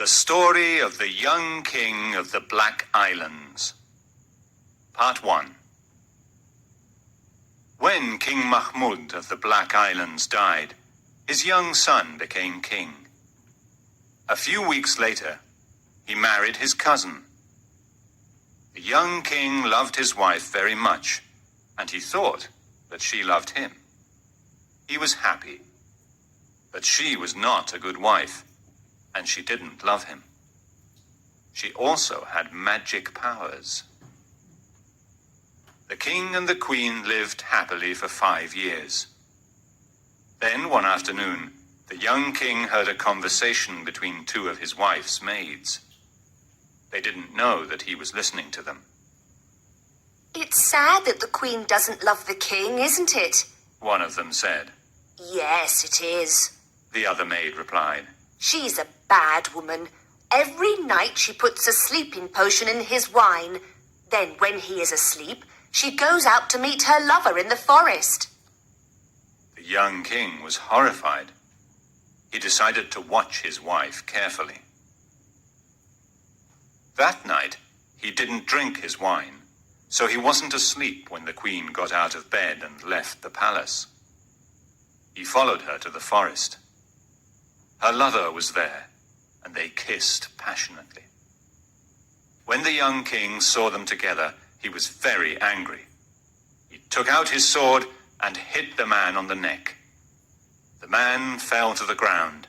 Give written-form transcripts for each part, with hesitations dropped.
story of the young king of the Black Islands. Part 1. When King Mahmud of the Black Islands died, his young son became king. A few weeks later, he married his cousin. The young king loved his wife very much, and he thought that she loved him. He was happy, but she was not a good wife, and she didn't love him. She also had magic powers. The king and the queen lived happily for 5 years. Then, one afternoon, the young king heard a conversation between 2 of his wife's maids. They didn't know that he was listening to them. It's sad that the Queen doesn't love the King, isn't it? One of them said. Yes, it is. The other maid replied. She's a bad woman. Every night she puts a sleeping potion in his wine. Then, when he is asleep, she goes out to meet her lover in the forest. The young king was horrified. He decided to watch his wife carefully. That night, he didn't drink his wine, so he wasn't asleep when the queen got out of bed and left the palace. He followed her to the forest. Her lover was there, and they kissed passionately. When the young king saw them together, he was very angry. He took out his sword and hit the man on the neck. The man fell to the ground.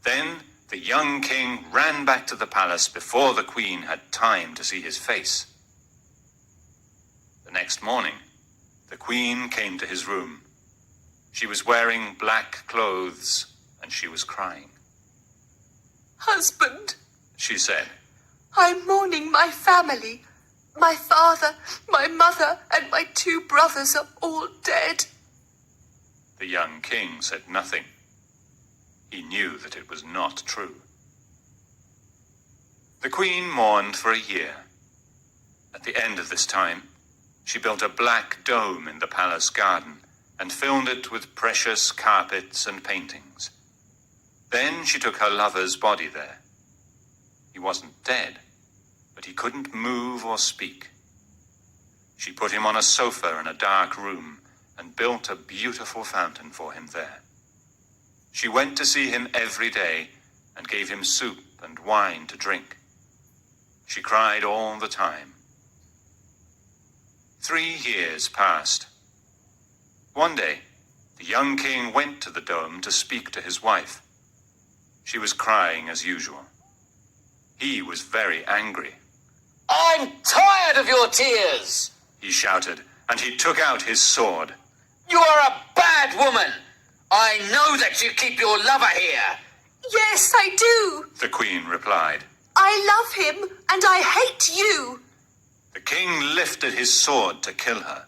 Then the young king ran back to the palace before the queen had time to see his face. The next morning, the queen came to his room. She was wearing black clothes, and she was crying. Husband, she said, I'm mourning my family. My father, my mother, and my 2 brothers are all dead. The young king said nothing. He knew that it was not true. The queen mourned for a year. At the end of this time, she built a black dome in the palace garden and filled it with precious carpets and paintings. Then she took her lover's body there. He wasn't dead, but he couldn't move or speak. She put him on a sofa in a dark room and built a beautiful fountain for him there. She went to see him every day and gave him soup and wine to drink. She cried all the time. 3 years passed. One day, the young king went to the dome to speak to his wife. She was crying as usual. He was very angry. I'm tired of your tears, he shouted, and he took out his sword. You are a bad woman. I know that you keep your lover here. Yes, I do. The queen replied. I love him, and I hate you. The king lifted his sword to kill her,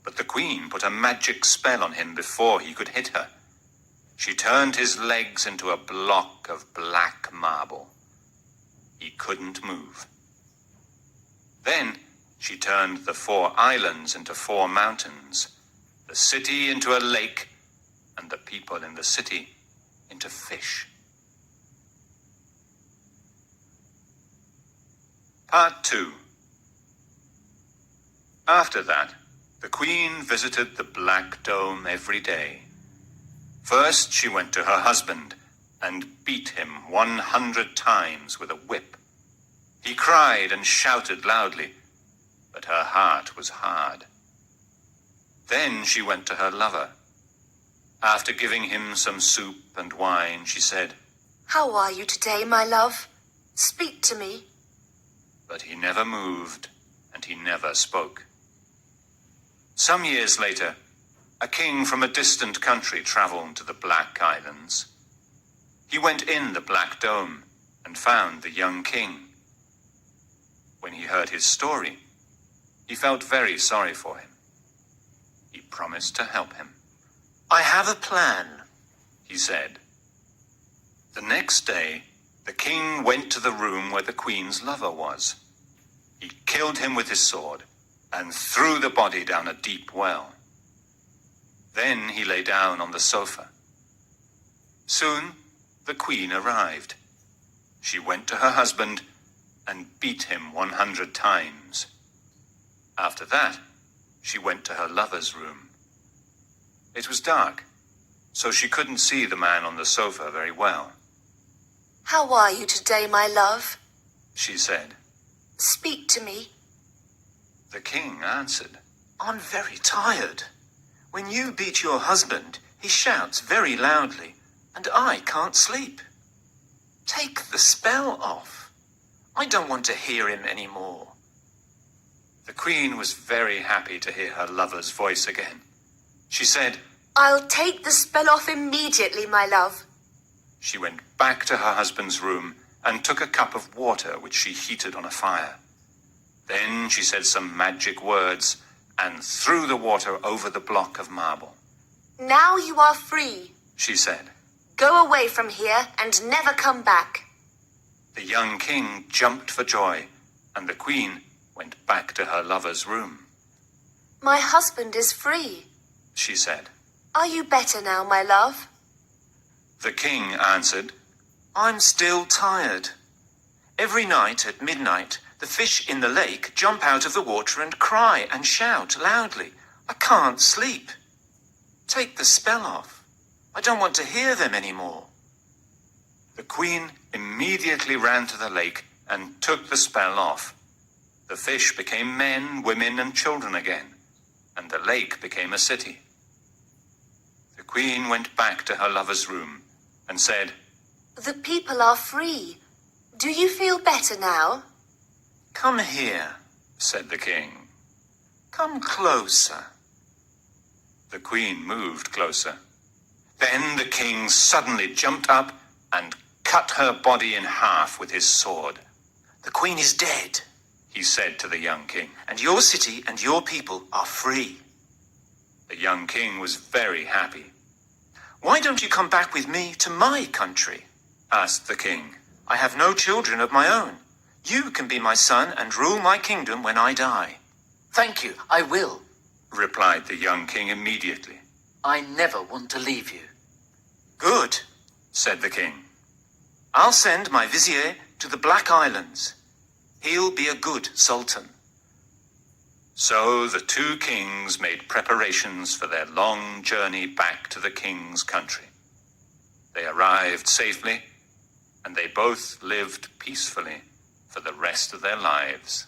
but the queen put a magic spell on him before he could hit her. She turned his legs into a block of black marble. He couldn't move. Then she turned the 4 islands into 4 mountains, the city into a lake, and the people in the city into fish. Part 2. After that, the queen visited the Black Dome every day. First, she went to her husband and beat him 100 times with a whip. He cried and shouted loudly, but her heart was hard. Then she went to her lover. After giving him some soup and wine, she said, How are you today, my love? Speak to me. But he never moved, and he never spoke. Some years later, a king from a distant country traveled to the Black Islands. He went in the Black Dome and found the young king. When he heard his story, he felt very sorry for him. He promised to help him. I have a plan, he said. The next day, the king went to the room where the queen's lover was. He killed him with his sword and threw the body down a deep well. Then he lay down on the sofa. Soon, the queen arrived. She went to her husband and beat him 100 times. After that, she went to her lover's room. It was dark, so she couldn't see the man on the sofa very well. How are you today, my love? She said. Speak to me. The king answered, I'm very tired. When you beat your husband, he shouts very loudly, and I can't sleep. Take the spell off. I don't want to hear him anymore. The queen was very happy to hear her lover's voice again. She said, I'll take the spell off immediately, my love. She went back to her husband's room and took a cup of water which she heated on a fire. Then she said some magic words and threw the water over the block of marble. Now you are free, She said. Go away from here and never come back. The young king jumped for joy, and the queen went back to her lover's room. My husband is free. She said. Are you better now, my love? The king answered, I'm still tired. Every night at midnight, the fish in the lake jump out of the water and cry and shout loudly. I can't sleep. Take the spell off. I don't want to hear them anymore. The queen immediately ran to the lake and took the spell off. The fish became men, women, and children again, and the lake became a city. The queen went back to her lover's room and said, The people are free. Do you feel better now? Come here, said the king. come closer. The queen moved closer. Then the king suddenly jumped up and cut her body in half with his sword. The queen is dead, He said to the young king. and your city and your people are free. The young king was very happy. Why don't you come back with me to my country? Asked the king. I have no children of my own. You can be my son and rule my kingdom when I die. Thank you, I will. Replied the young king immediately. I never want to leave you. Good. Said the king. I'll send my vizier to the Black Islands. He'll be a good sultan. So the two kings made preparations for their long journey back to the king's country. They arrived safely, and they both lived peacefully for the rest of their lives.